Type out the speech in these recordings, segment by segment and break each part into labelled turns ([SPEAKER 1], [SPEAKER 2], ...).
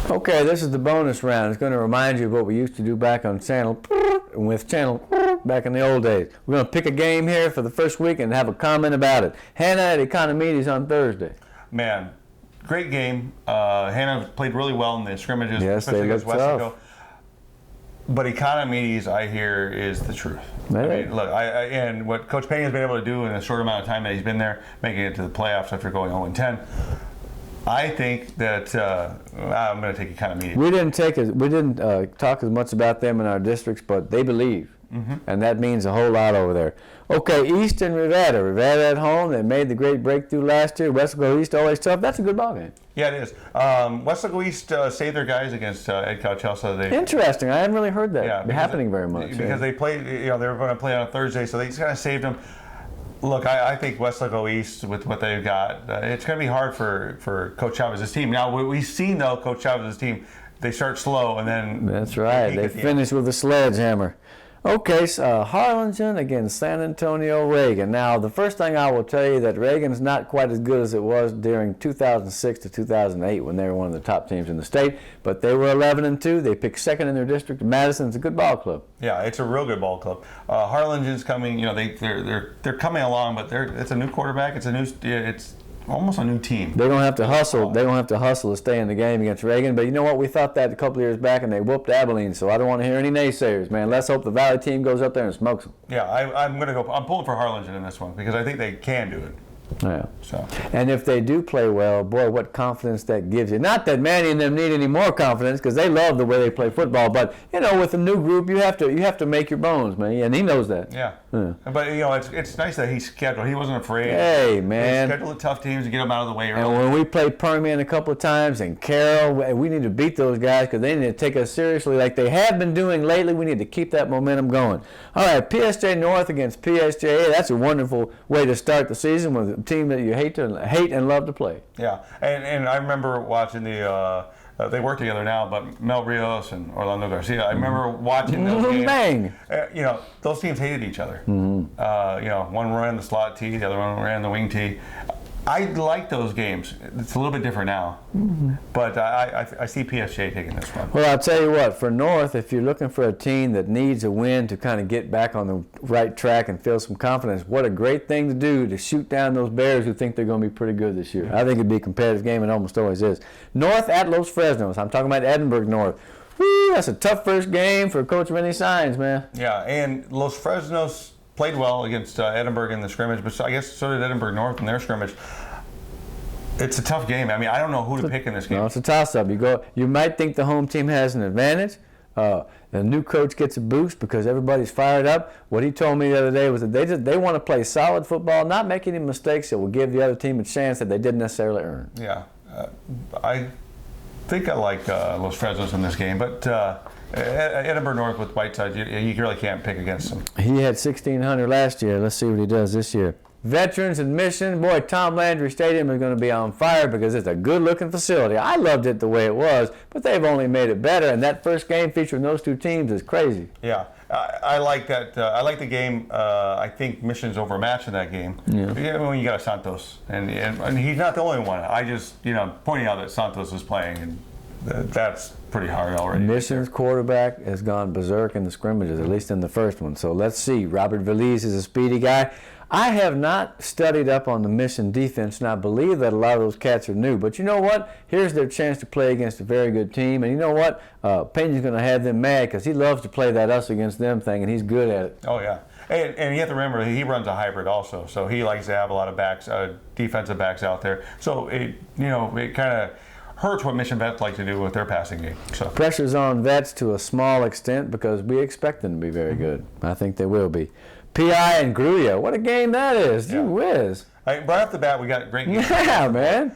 [SPEAKER 1] Okay, this is the bonus round. It's going to remind you of what we used to do back on channel back in the old days. We're going to pick a game here for the first week and have a comment about it. Hannah at Economides on Thursday.
[SPEAKER 2] Man, great game. Hannah played really well in the scrimmages,
[SPEAKER 1] Yes,
[SPEAKER 2] especially
[SPEAKER 1] they
[SPEAKER 2] against
[SPEAKER 1] looked
[SPEAKER 2] Wesco.
[SPEAKER 1] tough.
[SPEAKER 2] But Economides, I hear, is the truth.
[SPEAKER 1] Maybe.
[SPEAKER 2] I mean, look, and what Coach Payne has been able to do in a short amount of time that he's been there, making it to the playoffs after going 0-10. I think that I'm going to take Economides.
[SPEAKER 1] We didn't talk as much about them in our districts, but they believe, and that means a whole lot over there. Okay, East and Rivetta. Rivetta at home. They made the great breakthrough last year. Wesco East always tough. That's a good ball game.
[SPEAKER 2] Yeah, it is. Wesco East saved their guys against Ed Chelsea.
[SPEAKER 1] Interesting. I haven't really heard that happening very much.
[SPEAKER 2] Because they played, they were going to play on a Thursday, so they just kind of saved them. Look, I think Wesco East, with what they've got, it's going to be hard for Coach Chavez's team. Now, we've seen, though, Coach Chavez's team, they start slow and then...
[SPEAKER 1] That's right. They finish with a sledgehammer. Okay, so Harlingen against San Antonio Reagan. Now, the first thing I will tell you that Reagan's not quite as good as it was during 2006 to 2008 when they were one of the top teams in the state, but they were 11-2. They picked second in their district. Madison's a good ball club.
[SPEAKER 2] Yeah, it's a real good ball club. Harlingen's coming. They're coming along, but it's a new quarterback. It's almost a new team.
[SPEAKER 1] They don't have to hustle. They don't have to hustle to stay in the game against Reagan. But you know what? We thought that a couple of years back, and they whooped Abilene. So I don't want to hear any naysayers, man. Let's hope the Valley team goes up there and smokes them.
[SPEAKER 2] Yeah, I'm pulling for Harlingen in this one because I think they can do it.
[SPEAKER 1] Yeah.
[SPEAKER 2] So.
[SPEAKER 1] And if they do play well, boy, what confidence that gives you. Not that Manny and them need any more confidence because they love the way they play football. But with a new group, you have to make your bones, man. And he knows that.
[SPEAKER 2] Yeah. But it's nice that he scheduled. He wasn't afraid.
[SPEAKER 1] Hey, man.
[SPEAKER 2] He scheduled the tough teams to get them out of the way early.
[SPEAKER 1] And when we played Permian a couple of times and Carroll, we need to beat those guys because they need to take us seriously like they have been doing lately. We need to keep that momentum going. All right, PSJ North against PSJA. That's a wonderful way to start the season with a team that you hate and love to play.
[SPEAKER 2] Yeah, and I remember watching they work together now, but Mel Rios and Orlando Garcia. I remember watching those games.
[SPEAKER 1] Bang!
[SPEAKER 2] Those teams hated each other. One ran the slot tee, the other one ran the wing tee. I like those games. It's a little bit different now, but I see PSJ taking this one.
[SPEAKER 1] Well, I'll tell you what, for North, if you're looking for a team that needs a win to kind of get back on the right track and feel some confidence, what a great thing to do to shoot down those Bears who think they're going to be pretty good this year. I think it'd be a competitive game. It almost always is. North at Los Fresnos. I'm talking about Edinburgh North. Woo, that's a tough first game for Coach Vinny Signs, man.
[SPEAKER 2] Yeah, and Los Fresnos played well against Edinburgh in the scrimmage, but I guess so did Edinburgh North in their scrimmage. It's a tough game. I mean, I don't know who to pick in this game.
[SPEAKER 1] No, it's a toss-up. You might think the home team has an advantage. The new coach gets a boost because everybody's fired up. What he told me the other day was that they want to play solid football, not make any mistakes that will give the other team a chance that they didn't necessarily earn.
[SPEAKER 2] Yeah, I think I like Los Fresnos in this game, but Edinburgh North with Whiteside, you really can't pick against them.
[SPEAKER 1] He had 1,600 last year. Let's see what he does this year. Veterans admission, boy, Tom Landry Stadium is going to be on fire because it's a good-looking facility. I loved it the way it was, but they've only made it better, and that first game featuring those two teams is crazy.
[SPEAKER 2] Yeah, I like that. I like the game. I think Mission's overmatched in that game. Yeah. When you got a Santos, and he's not the only one. I just, pointing out that Santos is playing, and that's pretty hard already.
[SPEAKER 1] Mission's quarterback has gone berserk in the scrimmages, at least in the first one. So let's see. Robert Veliz is a speedy guy. I have not studied up on the Mission defense, and I believe that a lot of those cats are new. But you know what? Here's their chance to play against a very good team. And you know what? Pena's going to have them mad because he loves to play that us against them thing, and he's good at it.
[SPEAKER 2] Oh, yeah. And you have to remember, he runs a hybrid also. So he likes to have a lot of backs, defensive backs out there. So, it kind of hurts what Mission Vets like to do with their passing game. So
[SPEAKER 1] pressure's on Vets to a small extent because we expect them to be very good. I think they will be. PI and Gruya, what a game that is. Gee whiz.
[SPEAKER 2] Right off the bat, we got great games.
[SPEAKER 1] Yeah, man.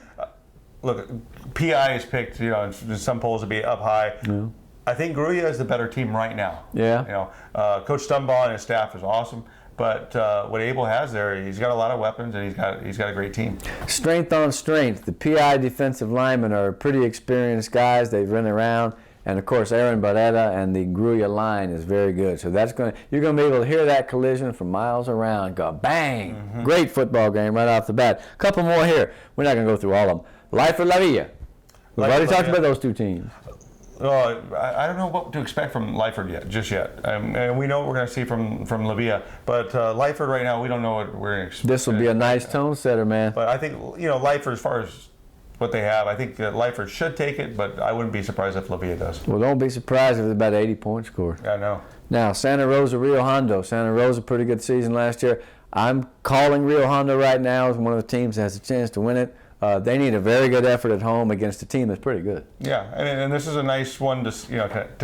[SPEAKER 2] Look, PI is picked, in some polls to be up high. Yeah. I think Gruya is the better team right now.
[SPEAKER 1] Yeah.
[SPEAKER 2] Coach Stumbaugh and his staff is awesome. But what Abel has there, he's got a lot of weapons, and he's got a great team. Strength
[SPEAKER 1] on strength. The PI defensive linemen are pretty experienced guys. They've run around. And, of course, Aaron Barretta and the Gruya line is very good. So you're going to be able to hear that collision from miles around. Go bang! Mm-hmm. Great football game right off the bat. A couple more here. We're not going to go through all of them. Life or La Villa? We've already talked about those two teams.
[SPEAKER 2] I don't know what to expect from Lyford just yet. And we know what we're going to see from Lavia, but Lyford right now, we don't know what we're going to expect.
[SPEAKER 1] This will be a nice tone setter, man.
[SPEAKER 2] But I think, Lyford, as far as what they have, I think that Lyford should take it, but I wouldn't be surprised if Lavia does.
[SPEAKER 1] Well, don't be surprised if it's about 80 points scored.
[SPEAKER 2] I know.
[SPEAKER 1] Now, Santa Rosa, Rio Hondo. Santa Rosa, pretty good season last year. I'm calling Rio Hondo right now as one of the teams that has a chance to win it. They need a very good effort at home against a team that's pretty good.
[SPEAKER 2] Yeah, and this is a nice one to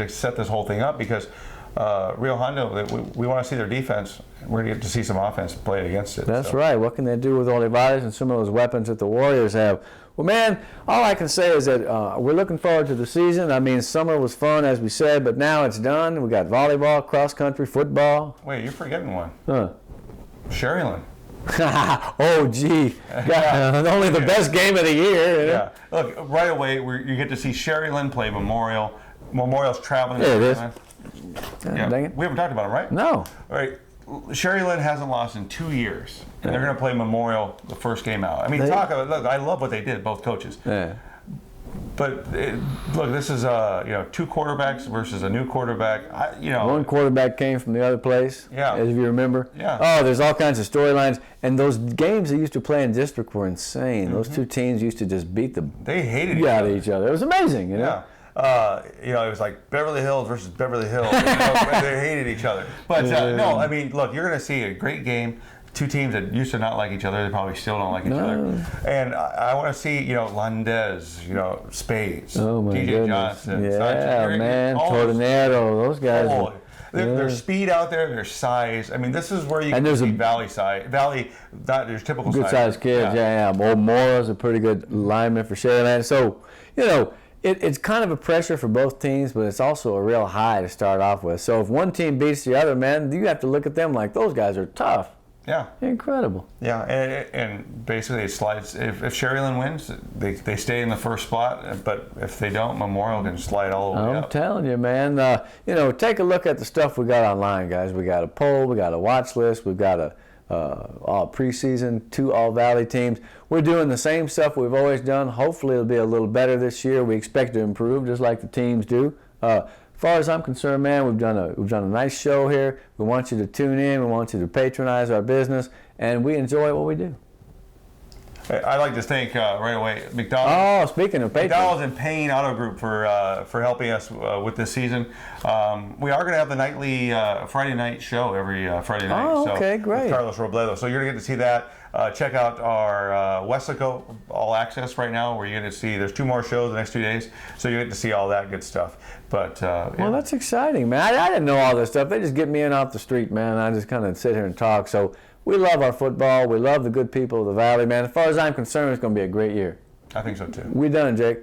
[SPEAKER 2] set this whole thing up because Rio Hondo, we want to see their defense. We're going to get to see some offense played against it.
[SPEAKER 1] That's right. What can they do with Olivares and some of those weapons that the Warriors have? Well, man, all I can say is that we're looking forward to the season. I mean, summer was fun, as we said, but now it's done. We got volleyball, cross country, football.
[SPEAKER 2] Wait, you're forgetting one.
[SPEAKER 1] Huh.
[SPEAKER 2] Sherryland.
[SPEAKER 1] Oh, gee. Only the best game of the year. You know?
[SPEAKER 2] Yeah. Look, right away, you get to see Sherryland play Memorial. Memorial's traveling.
[SPEAKER 1] There it is.
[SPEAKER 2] Yeah.
[SPEAKER 1] Dang it.
[SPEAKER 2] We haven't talked about them, right?
[SPEAKER 1] No.
[SPEAKER 2] All right. Sherryland hasn't lost in 2 years, and they're going to play Memorial the first game out. I mean, look, I love what they did, both coaches.
[SPEAKER 1] Yeah.
[SPEAKER 2] But look, this is two quarterbacks versus a new quarterback.
[SPEAKER 1] One quarterback came from the other place.
[SPEAKER 2] Yeah.
[SPEAKER 1] As you remember.
[SPEAKER 2] Yeah.
[SPEAKER 1] Oh, there's all kinds of storylines, and those games they used to play in district were insane. Those two teams used to just beat the
[SPEAKER 2] They hated
[SPEAKER 1] each other. It was amazing, you know.
[SPEAKER 2] Yeah. It was like Beverly Hills versus Beverly Hills. They hated each other. But no, I mean, look, you're going to see a great game. Two teams that used to not like each other, they probably still don't like each other. And I want to see, Landez, Spades,
[SPEAKER 1] Oh my
[SPEAKER 2] DJ
[SPEAKER 1] goodness.
[SPEAKER 2] Johnson,
[SPEAKER 1] Yeah,
[SPEAKER 2] Sanchez,
[SPEAKER 1] man,
[SPEAKER 2] all
[SPEAKER 1] Tornado, those guys.
[SPEAKER 2] Oh, there's speed out there, there's size. I mean, this is where you can see Valley, not your typical
[SPEAKER 1] good sized kids, yeah. Mora's a pretty good lineman for Sherryland. So, it's kind of a pressure for both teams, but it's also a real high to start off with. So if one team beats the other, man, you have to look at them like those guys are tough.
[SPEAKER 2] Yeah.
[SPEAKER 1] Incredible.
[SPEAKER 2] Yeah, and basically it slides. If Sherryland wins, they stay in the first spot, but if they don't, Memorial can slide all the way up.
[SPEAKER 1] I'm telling you, man. Take a look at the stuff we got online, guys. We got a poll, we got a watch list, we've got all preseason, 2 All-Valley teams. We're doing the same stuff we've always done. Hopefully it'll be a little better this year. We expect to improve just like the teams do. As far as I'm concerned, man, we've done a nice show here. We want you to tune in. We want you to patronize our business, and we enjoy what we do.
[SPEAKER 2] I'd like to thank right away McDonald's.
[SPEAKER 1] Oh, speaking of patrons.
[SPEAKER 2] McDonald's and Payne Auto Group for helping us with this season. We are going to have the nightly Friday night show every Friday night.
[SPEAKER 1] Oh, okay, great.
[SPEAKER 2] With Carlos Robledo. So you're going to get to see that. Check out our Weslaco All Access right now, where you're going to see there's 2 more shows the next 2 days. So you get to see all that good stuff. But
[SPEAKER 1] Well, that's exciting, man. I didn't know all this stuff. They just get me in off the street, man. I just kind of sit here and talk. So we love our football. We love the good people of the Valley, man. As far as I'm concerned, it's going to be a great year.
[SPEAKER 2] I think so too.
[SPEAKER 1] We done, Jake.